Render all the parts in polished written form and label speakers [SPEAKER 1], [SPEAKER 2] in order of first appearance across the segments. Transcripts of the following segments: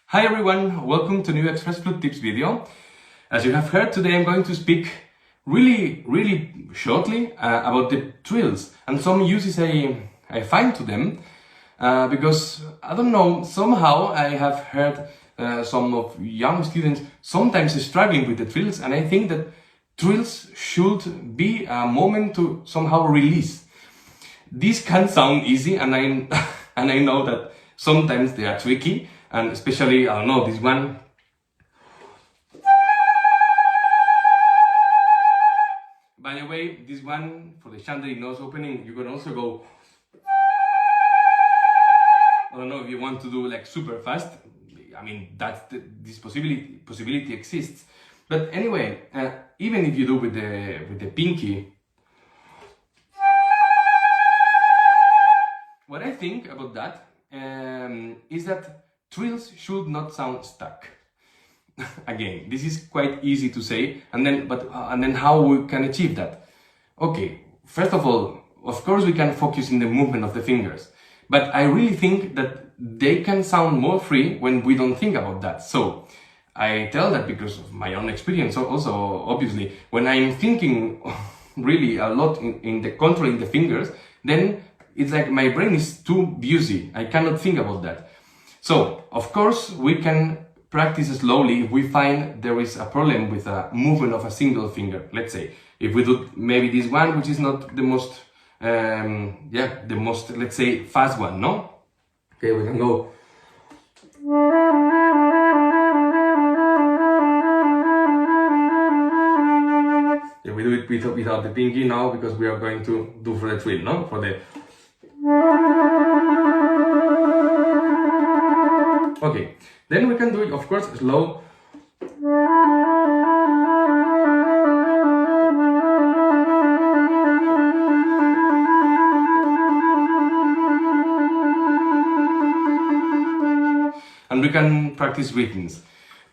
[SPEAKER 1] Hi everyone, welcome to new Express Flute Tips video. As you have heard, today I'm going to speak really shortly about the trills and some uses I find to them because I don't know, somehow I have heard some of young students sometimes struggling with the trills, and I think that trills should be a moment to somehow release. This can sound easy, and I and I know that sometimes they are tricky, and especially, I don't know, this one. By the way, this one, for the chandelier nose opening, you can also go. I don't know if you want to do like super fast. I mean, this possibility exists. But anyway, even if you do with the pinky, what I think about that is that trills should not sound stuck. Again, this is quite easy to say, and then how we can achieve that? Okay, first of all, of course we can focus in the movement of the fingers, but I really think that they can sound more free when we don't think about that. So I tell that because of my own experience. Also, obviously, when I'm thinking really a lot in the controlling the fingers, then it's like my brain is too busy. I cannot think about that. So, of course, we can practice slowly if we find there is a problem with a movement of a single finger. Let's say, if we do maybe this one, which is not the most, the most, let's say, fast one, no? Okay, we can go. Yeah, we do it without the pinky now because we are going to do for the trill, no? For the... Okay, then we can do it, of course, slow. And we can practice rhythms.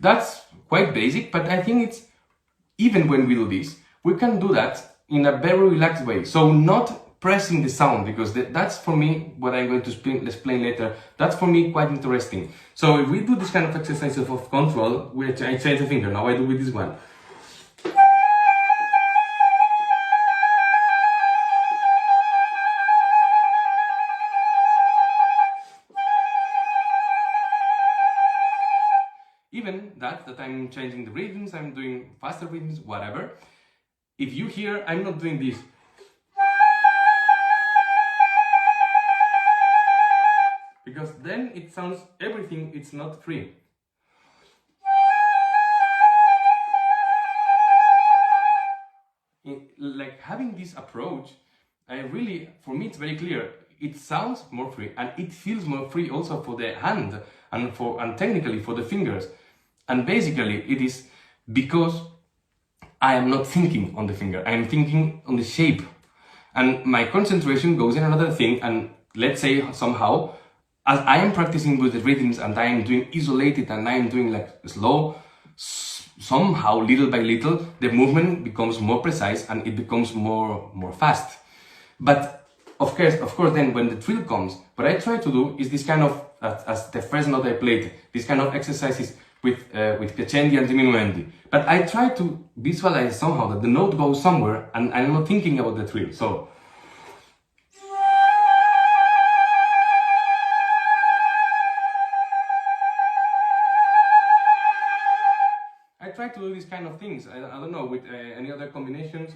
[SPEAKER 1] That's quite basic, but I think it's, even when we do this, we can do that in a very relaxed way. So not pressing the sound, because that's for me, what I'm going to explain later, that's for me quite interesting. So if we do this kind of exercise of control, which I change the finger, now I do with this one. Even that I'm changing the rhythms, I'm doing faster rhythms, whatever. If you hear, I'm not doing this. Because then it sounds everything, it's not free. Like having this approach, for me it's very clear. It sounds more free and it feels more free also for the hand and technically for the fingers. And basically it is because I am not thinking on the finger, I am thinking on the shape. And my concentration goes in another thing, and let's say somehow, as I am practicing with the rhythms and I am doing isolated and I am doing like slow, somehow little by little the movement becomes more precise and it becomes more fast. But of course then when the trill comes, what I try to do is this kind of, as the first note I played, this kind of exercises with crescendi and diminuendi. But I try to visualize somehow that the note goes somewhere and I'm not thinking about the trill. So I try to do these kind of things. I don't know, with any other combinations.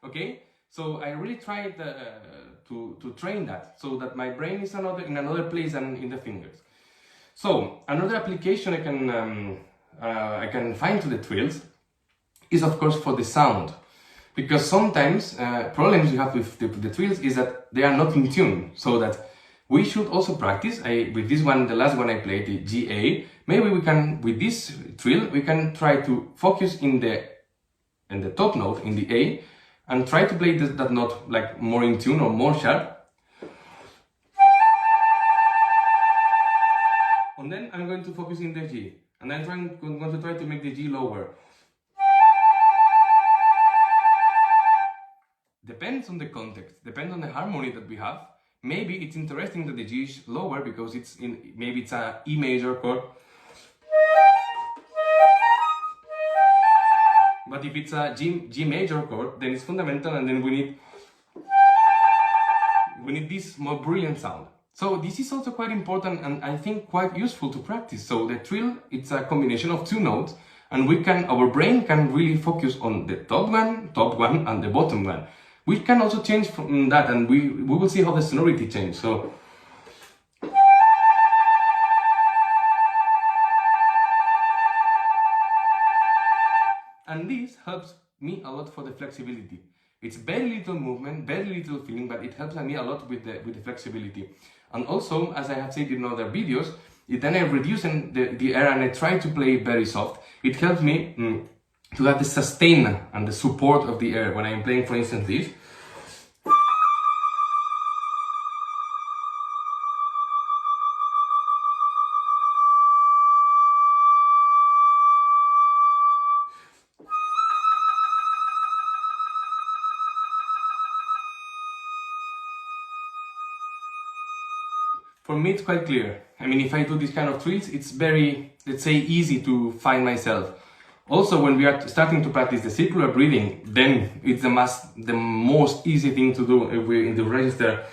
[SPEAKER 1] Okay, so I really tried to train that, so that my brain is in another place than in the fingers. So another application I can find to the trills is of course for the sound, because sometimes problems you have with the trills is that they are not in tune. So that we should also practice. With this one, the last one I played, the GA. Maybe we can, with this trill, we can try to focus in the top note, in the A, and try to play that note like more in tune or more sharp. And then I'm going to focus in the G, and I'm going to try to make the G lower. depends on the context, depends on the harmony that we have. Maybe it's interesting that the G is lower because maybe it's a E major chord. But if it's a G major chord, then it's fundamental, and then we need this more brilliant sound. So this is also quite important, and I think quite useful to practice. So the trill, it's a combination of two notes, and our brain can really focus on the top one, and the bottom one. We can also change from that, and we will see how the sonority changes. So and this helps me a lot for the flexibility. It's very little movement, very little feeling, but it helps me a lot with the flexibility. And also, as I have said in other videos, then I reduce the air and I try to play very soft. It helps me to have the sustain and the support of the air when I am playing, for instance, this. For me, it's quite clear. I mean, if I do this kind of trills, it's very, let's say, easy to find myself. Also, when we are starting to practice the circular breathing, then it's the most easy thing to do if we're in the register.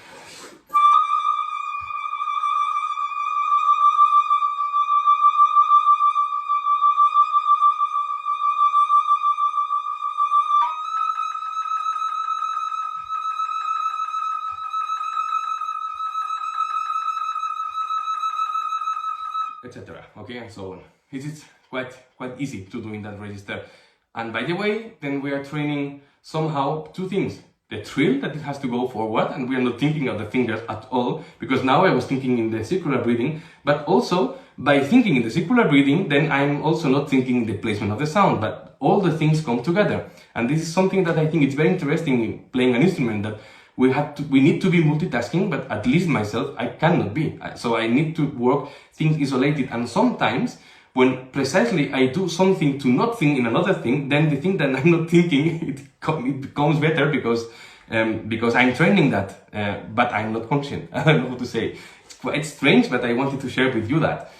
[SPEAKER 1] Etc. Okay, and so on. It is quite easy to do in that register. And by the way, then we are training somehow two things. The trill, that it has to go forward, and we are not thinking of the fingers at all, because now I was thinking in the circular breathing, but also by thinking in the circular breathing, then I'm also not thinking the placement of the sound, but all the things come together. And this is something that I think it's very interesting in playing an instrument, that we need to be multitasking, but at least myself, I cannot be. So I need to work things isolated. And sometimes, when precisely I do something to not think in another thing, then the thing that I'm not thinking, it becomes better because I'm training that, but I'm not conscient. I don't know what to say. It's quite strange, but I wanted to share with you that.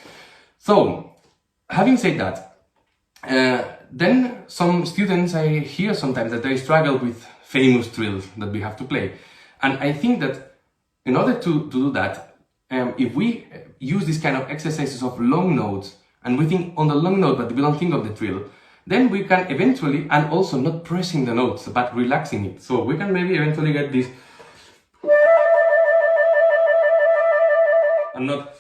[SPEAKER 1] So, having said that, then some students, I hear sometimes that they struggle with famous trills that we have to play. And I think that in order to do that, if we use this kind of exercises of long notes, and we think on the long note, but we don't think of the trill, then we can eventually, and also not pressing the notes, but relaxing it. So we can maybe eventually get this, and not,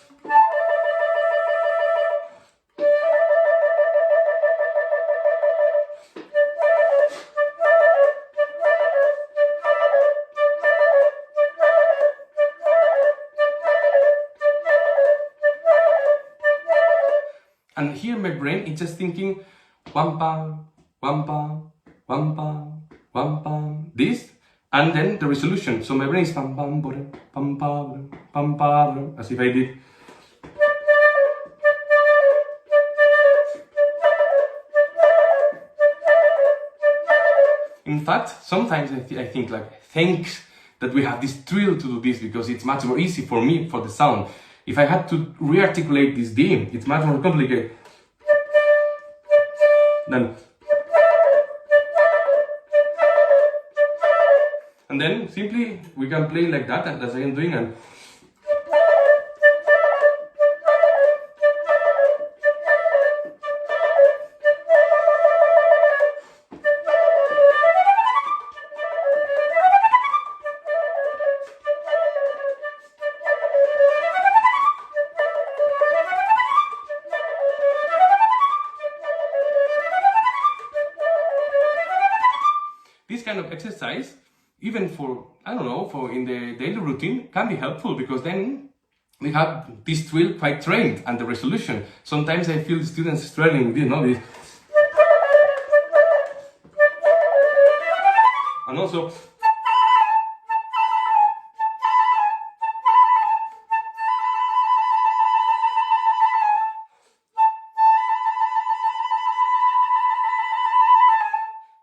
[SPEAKER 1] and here my brain is just thinking wham pam, wham pam, wham pam, wham pam, this, and then the resolution. So my brain is pam pam pam pam pam pam, as if I did. In fact, sometimes I think like, thanks that we have this trill to do this, because it's much more easy for me, for the sound. If I had to re-articulate this D, it's much more complicated than. And then simply we can play like that, as I am doing, and this kind of exercise, even for, I don't know, for in the daily routine, can be helpful, because then we have this trill quite trained, and the resolution. Sometimes I feel the students struggling, you know, this. And also,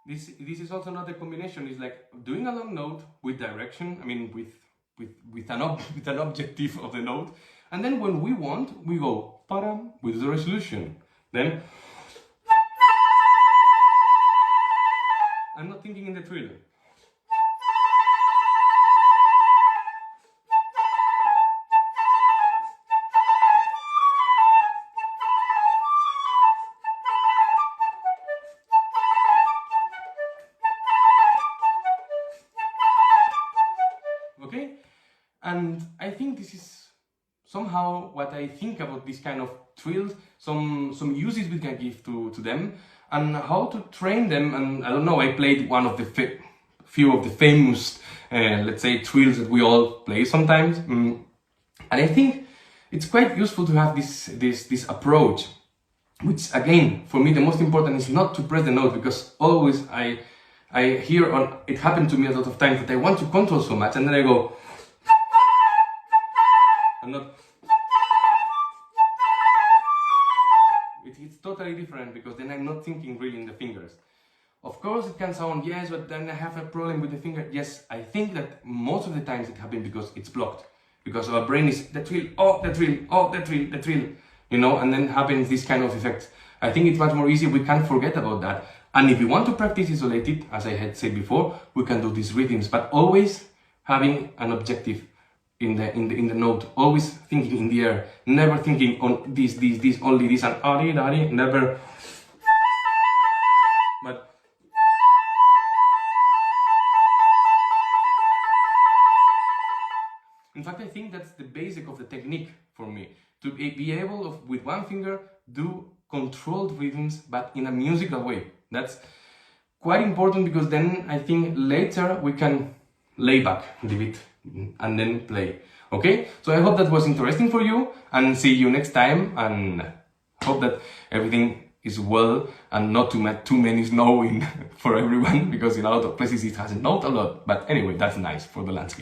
[SPEAKER 1] this is also not a combination. It's like doing a long note with direction. I mean, with an objective of the note, and then when we want, we go param with the resolution. Then I'm not thinking in the trill. Okay, and I think this is somehow what I think about this kind of trills, some uses we can give to them, and how to train them. And I don't know, I played one of the few of the famous, let's say, trills that we all play sometimes, and I think it's quite useful to have this approach, which again, for me, the most important is not to press the note, because always I hear on, it happened to me a lot of times that I want to control so much, and then I go, I'm not, it's totally different, because then I'm not thinking really in the fingers. Of course it can sound, yes, but then I have a problem with the finger. Yes, I think that most of the times it happens because it's blocked, because our brain is the trill, oh, the trill, oh, the trill, the trill, you know, and then happens this kind of effect. I think it's much more easy, we can't forget about that. And if we want to practice isolated, as I had said before, we can do these rhythms, but always having an objective in the note, always thinking in the air, never thinking on this, only this, and ari, never. But in fact, I think that's the basic of the technique for me, to be able of, with one finger, do controlled rhythms, but in a musical way. That's quite important, because then I think later we can lay back a bit and then play. Okay, so I hope that was interesting for you, and see you next time, and hope that everything is well and not too many snow for everyone, because in a lot of places it hasn't snowed a lot, but anyway, that's nice for the landscape.